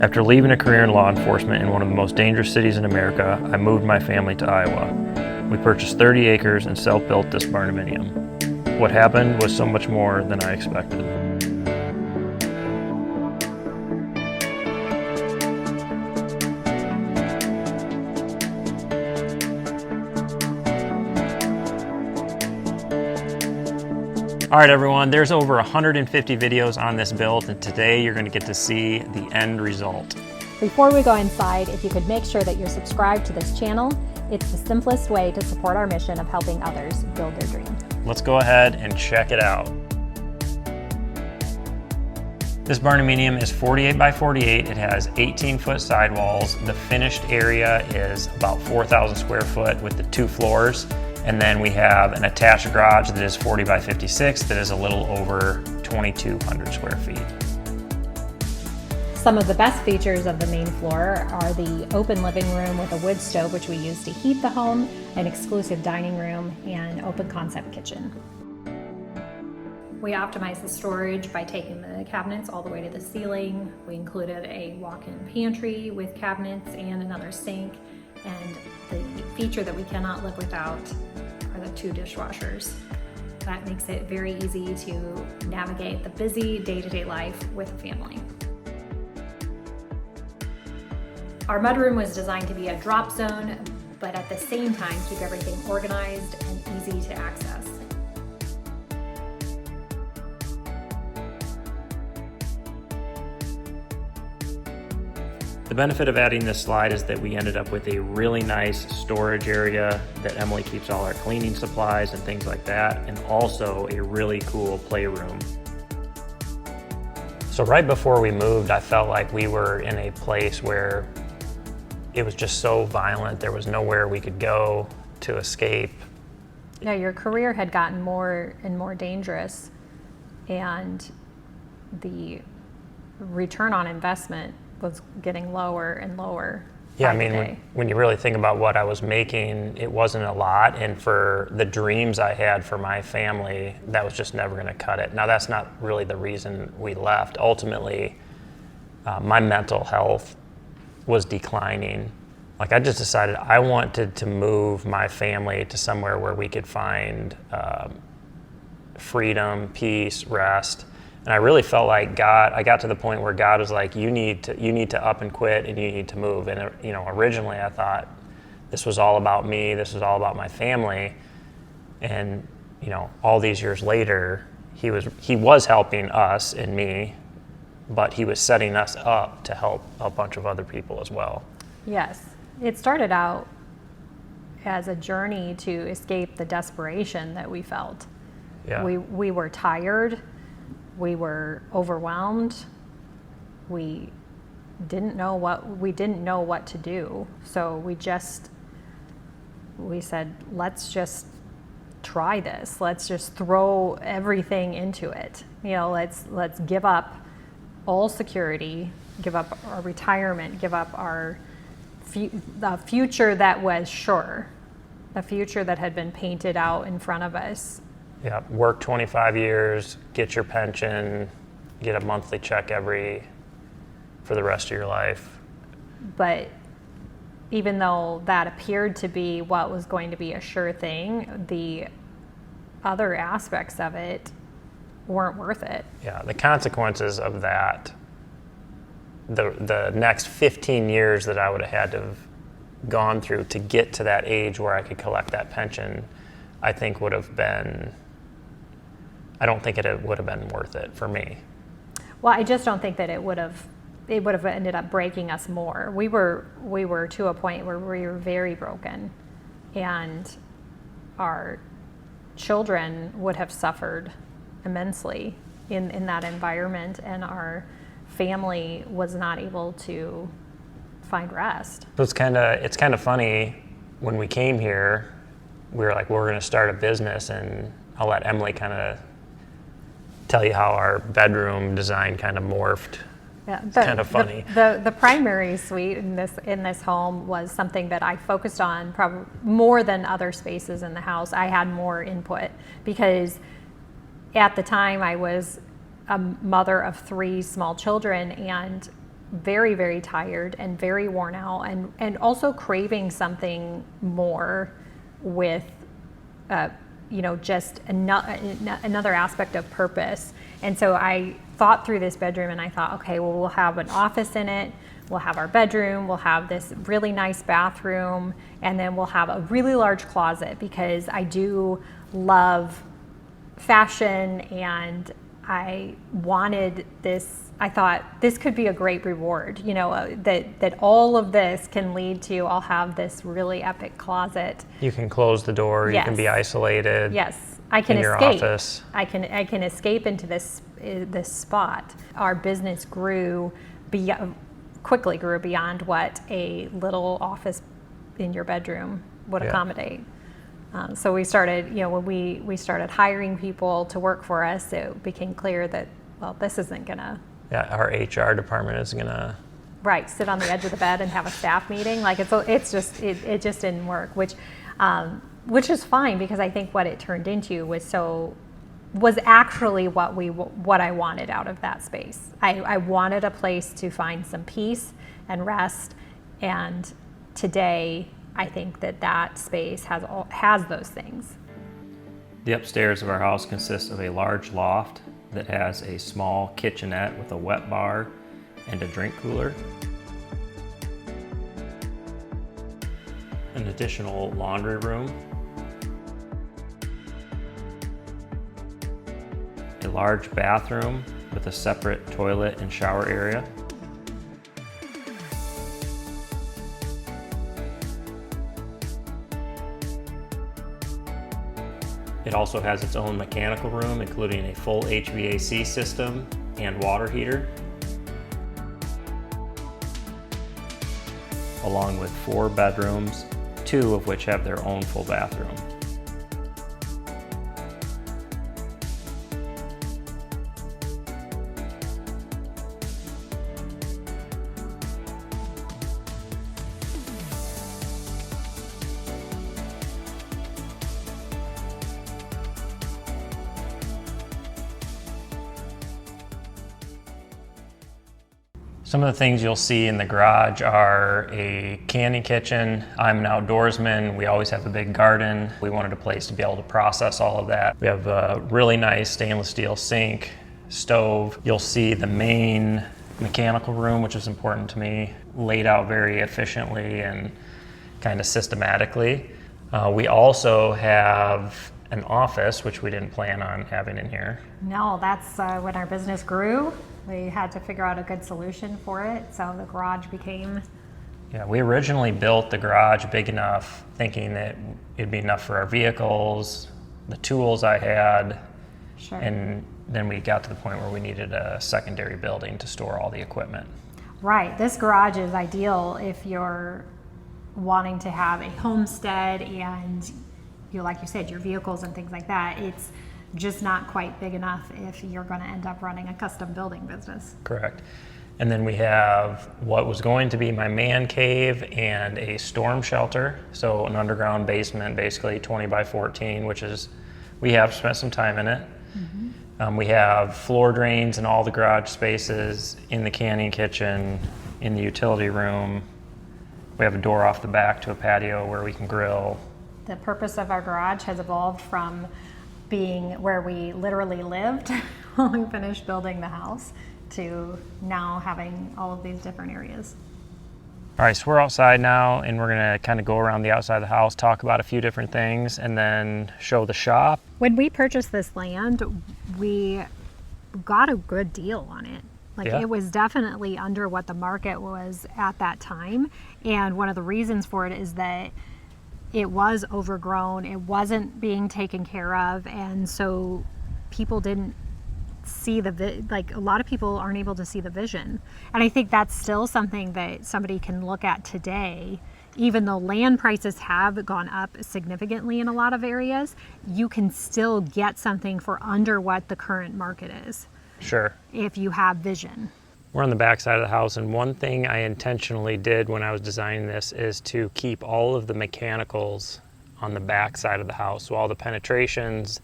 After leaving a career in law enforcement in one of the most dangerous cities in America, I moved my family to Iowa. We purchased 30 acres and self-built this Barndominium. What happened was so much more than I expected. All right, everyone, there's over 150 videos on this build, and today you're going to get to see the end result. Before we go inside, if you could make sure that you're subscribed to this channel, it's the simplest way to support our mission of helping others build their dream. Let's go ahead and check it out. This Barndominium is 48 by 48. It has 18-foot sidewalls. The finished area is about 4,000 square foot with the 2 floors. And then we have an attached garage that is 40 by 56 that is a little over 2,200 square feet. Some of the best features of the main floor are the open living room with a wood stove, which we use to heat the home, an exclusive dining room, and open concept kitchen. We optimized the storage by taking the cabinets all the way to the ceiling. We included a walk-in pantry with cabinets and another sink. And the feature that we cannot live without are the 2 dishwashers. That makes it very easy to navigate the busy day-to-day life with a family. Our mudroom was designed to be a drop zone, but at the same time keep everything organized and easy to access. The benefit of adding this slide is that we ended up with a really nice storage area that Emily keeps all our cleaning supplies and things like that, and also a really cool playroom. So right before we moved, I felt like we were in a place where it was just so violent. There was nowhere we could go to escape. Yeah, your career had gotten more and more dangerous, and the return on investment was getting lower and lower. Yeah, I mean, when you really think about what I was making, it wasn't a lot, and for the dreams I had for my family, that was just never gonna cut it. Now, that's not really the reason we left. Ultimately, my mental health was declining. Like, I just decided I wanted to move my family to somewhere where we could find freedom, peace, rest. And I really felt like I got to the point where God was like, you need to up and quit, and you need to move. And you know, originally I thought this was all about me, this was all about my family. And you know, all these years later, he was helping us and me, but he was setting us up to help a bunch of other people as well. Yes, it started out as a journey to escape the desperation that we felt. Yeah. We were tired. We were overwhelmed. We didn't know what to do. So we said, let's just try this. Let's just throw everything into it. You know, let's give up all security, give up our retirement, give up the future that was sure, the future that had been painted out in front of us. Yeah, work 25 years, get your pension, get a monthly check for the rest of your life. But even though that appeared to be what was going to be a sure thing, the other aspects of it weren't worth it. Yeah, the consequences of that, the next 15 years that I would have had to have gone through to get to that age where I could collect that pension, I think would have been, I don't think it would have been worth it for me. Well, I just don't think that it would have ended up breaking us more. We were to a point where we were very broken, and our children would have suffered immensely in that environment, and our family was not able to find rest. So it's kind of funny, when we came here, we were like, we're going to start a business, and I'll let Emily kind of tell you how our bedroom design kind of morphed. Yeah, it's kind of funny. The primary suite in this home was something that I focused on probably more than other spaces in the house. I had more input because at the time I was a mother of 3 small children, and very, very tired and very worn out, and also craving something more with, just another aspect of purpose. And so I thought through this bedroom and I thought, okay, well, we'll have an office in it, we'll have our bedroom, we'll have this really nice bathroom, and then we'll have a really large closet, because I do love fashion and I wanted this. I thought this could be a great reward, that all of this can lead to, I'll have this really epic closet. You can close the door, you can be isolated. Yes, I can in your escape. office. I can escape into this spot. Our business quickly grew beyond what a little office in your bedroom would accommodate. So we started, when we started hiring people to work for us, it became clear that, well, this isn't gonna. Yeah, our HR department is gonna. Right, sit on the edge of the bed and have a staff meeting. Like it just didn't work, which is fine, because I think what it turned into was actually what I wanted out of that space. I wanted a place to find some peace and rest, and today I think that space has those things. The upstairs of our house consists of a large loft that has a small kitchenette with a wet bar and a drink cooler. An additional laundry room. A large bathroom with a separate toilet and shower area. It also has its own mechanical room, including a full HVAC system and water heater, along with 4 bedrooms, 2 of which have their own full bathroom. Some of the things you'll see in the garage are a candy kitchen. I'm an outdoorsman. We always have a big garden. We wanted a place to be able to process all of that. We have a really nice stainless steel sink, stove. You'll see the main mechanical room, which is important to me, laid out very efficiently and kind of systematically. We also have an office, which we didn't plan on having in here. No, that's when our business grew. We had to figure out a good solution for it, so the garage became. Yeah, we originally built the garage big enough, thinking that it'd be enough for our vehicles, the tools I had, Sure. And then we got to the point where we needed a secondary building to store all the equipment. Right, this garage is ideal if you're wanting to have a homestead and, like you said, your vehicles and things like that. It's just not quite big enough if you're going to end up running a custom building business. Correct. And then we have what was going to be my man cave and a storm shelter. So an underground basement, basically 20 by 14, which is, we have spent some time in it. Mm-hmm. We have floor drains in all the garage spaces, in the canning kitchen, in the utility room. We have a door off the back to a patio where we can grill. The purpose of our garage has evolved from being where we literally lived when we finished building the house to now having all of these different areas. All right, so we're outside now and we're gonna kind of go around the outside of the house, talk about a few different things, and then show the shop. When we purchased this land, we got a good deal on it. It was definitely under what the market was at that time. And one of the reasons for it is that it was overgrown, it wasn't being taken care of, and so people didn't see a lot of people aren't able to see the vision. And I think that's still something that somebody can look at today. Even though land prices have gone up significantly in a lot of areas, you can still get something for under what the current market is. Sure. If you have vision. We're on the back side of the house, and one thing I intentionally did when I was designing this is to keep all of the mechanicals on the back side of the house. So all the penetrations,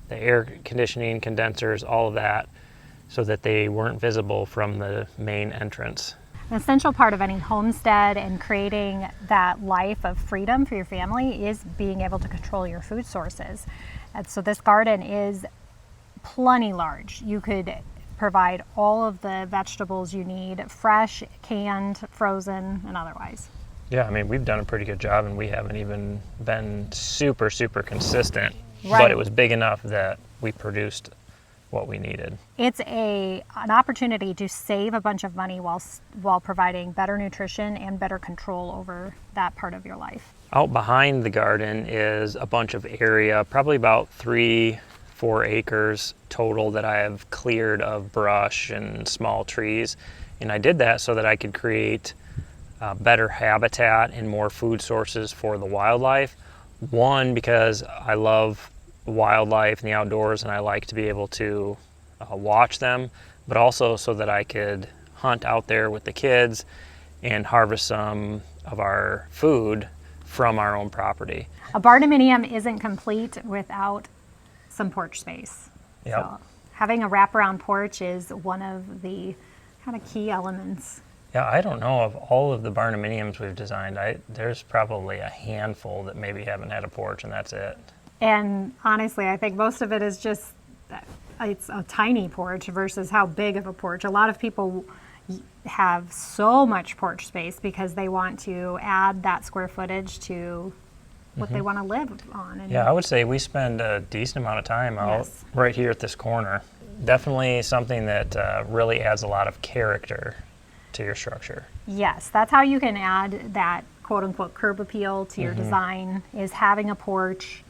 the air conditioning, condensers, all of that, so that they weren't visible from the main entrance. An essential part of any homestead and creating that life of freedom for your family is being able to control your food sources. And so this garden is plenty large. You could provide all of the vegetables you need, fresh, canned, frozen, and otherwise. Yeah, I mean, we've done a pretty good job, and we haven't even been super consistent, Right. but it was big enough that we produced what we needed. It's an opportunity to save a bunch of money while providing better nutrition and better control over that part of your life. Out behind the garden is a bunch of area, probably about 3-4 acres total, that I have cleared of brush and small trees. And I did that so that I could create better habitat and more food sources for the wildlife. One, because I love wildlife and the outdoors, and I like to be able to watch them, but also so that I could hunt out there with the kids and harvest some of our food from our own property. A barndominium isn't complete without some porch space. Yep. So having a wraparound porch is one of the kind of key elements. Yeah, I don't know of all of the barndominiums we've designed. There's probably a handful that maybe haven't had a porch, and that's it. And honestly, I think most of it is just, it's a tiny porch versus how big of a porch. A lot of people have so much porch space because they want to add that square footage to what they want to live on. And Yeah, I would say we spend a decent amount of time out Yes. right here at this corner. Definitely something that really adds a lot of character to your structure. Yes, that's how you can add that quote unquote curb appeal to your design, is having a porch,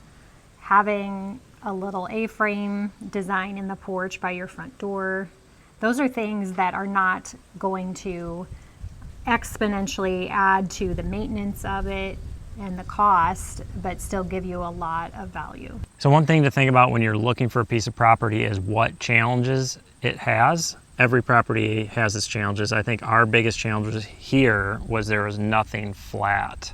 having a little A-frame design in the porch by your front door. Those are things that are not going to exponentially add to the maintenance of it and the cost, but still give you a lot of value. So one thing to think about when you're looking for a piece of property is what challenges it has. Every property has its challenges. I think our biggest challenges here was there was nothing flat.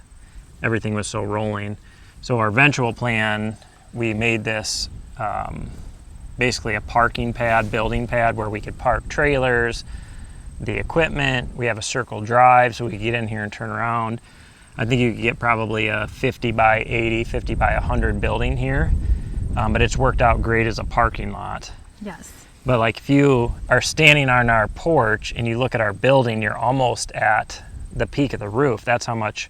Everything was so rolling. So our eventual plan, we made this basically a parking pad, building pad, where we could park trailers, the equipment. We have a circle drive so we could get in here and turn around. I think you could get probably a 50 by 80, 50 by 100 building here, but it's worked out great as a parking lot. Yes. But like if you are standing on our porch and you look at our building, you're almost at the peak of the roof. That's how much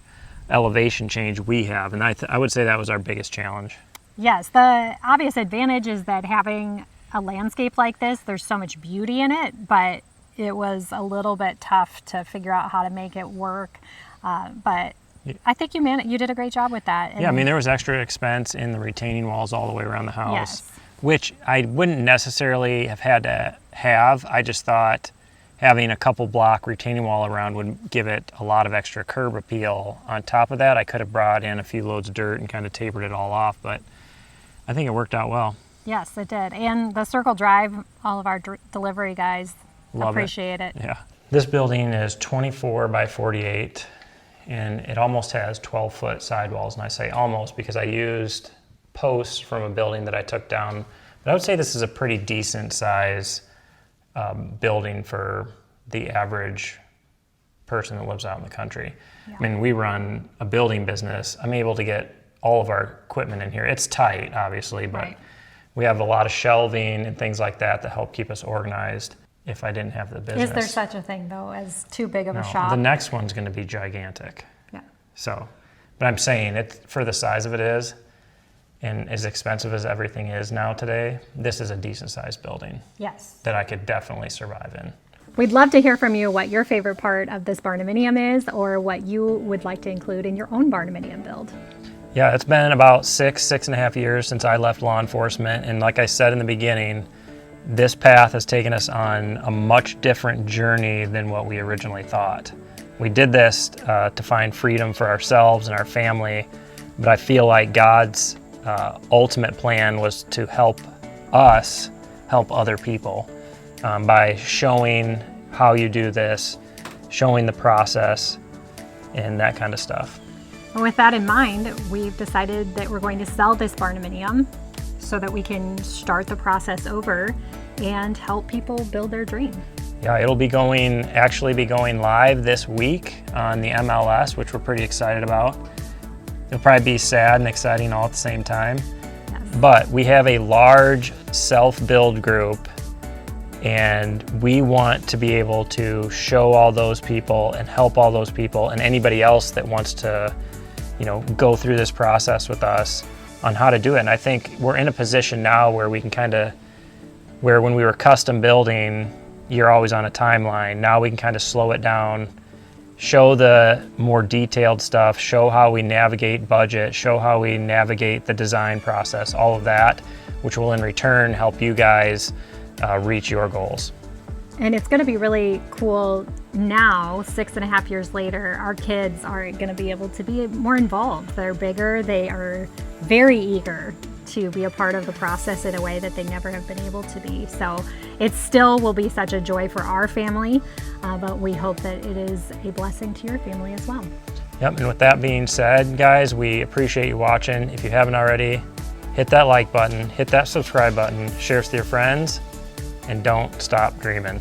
elevation change we have. And I would say that was our biggest challenge. Yes, the obvious advantage is that having a landscape like this, there's so much beauty in it, but it was a little bit tough to figure out how to make it work. But I think you did a great job with that. Yeah, I mean, there was extra expense in the retaining walls all the way around the house, Yes. which I wouldn't necessarily have had to have. I just thought having a couple block retaining wall around would give it a lot of extra curb appeal. On top of that, I could have brought in a few loads of dirt and kind of tapered it all off, but I think it worked out well. Yes, it did. And the circle drive, all of our delivery guys appreciate it. Yeah. This building is 24 by 48, and it almost has 12-foot sidewalls. And I say almost because I used posts from a building that I took down. But I would say this is a pretty decent size building for the average person that lives out in the country. Yeah. I mean, we run a building business. I'm able to get all of our equipment in here. It's tight, obviously, but Right. we have a lot of shelving and things like that help keep us organized if I didn't have the business. Is there such a thing, though, as too big of a No, shop? the next one's going to be gigantic. Yeah. So, but I'm saying it for the size of it is, and as expensive as everything is now today, this is a decent sized building Yes. that I could definitely survive in. We'd love to hear from you what your favorite part of this barndominium is, or what you would like to include in your own barndominium build. Yeah, it's been about 6.5 years since I left law enforcement. And like I said in the beginning, this path has taken us on a much different journey than what we originally thought. We did this to find freedom for ourselves and our family, but I feel like God's ultimate plan was to help us help other people by showing how you do this, showing the process, and that kind of stuff. And with that in mind, we've decided that we're going to sell this barndominium so that we can start the process over and help people build their dream. Yeah, it'll be actually be going live this week on the MLS, which we're pretty excited about. It'll probably be sad and exciting all at the same time. Yes. But we have a large self-build group, and we want to be able to show all those people and help all those people and anybody else that wants to, go through this process with us on how to do it. And I think we're in a position now where we can where when we were custom building, you're always on a timeline. Now we can kind of slow it down, show the more detailed stuff, show how we navigate budget, show how we navigate the design process, all of that, which will in return help you guys reach your goals. And it's going to be really cool now, 6.5 years later, our kids are going to be able to be more involved. They're bigger, they are very eager to be a part of the process in a way that they never have been able to be. So it still will be such a joy for our family, but we hope that it is a blessing to your family as well. Yep, and with that being said, guys, we appreciate you watching. If you haven't already, hit that like button, hit that subscribe button, share with your friends, and don't stop dreaming.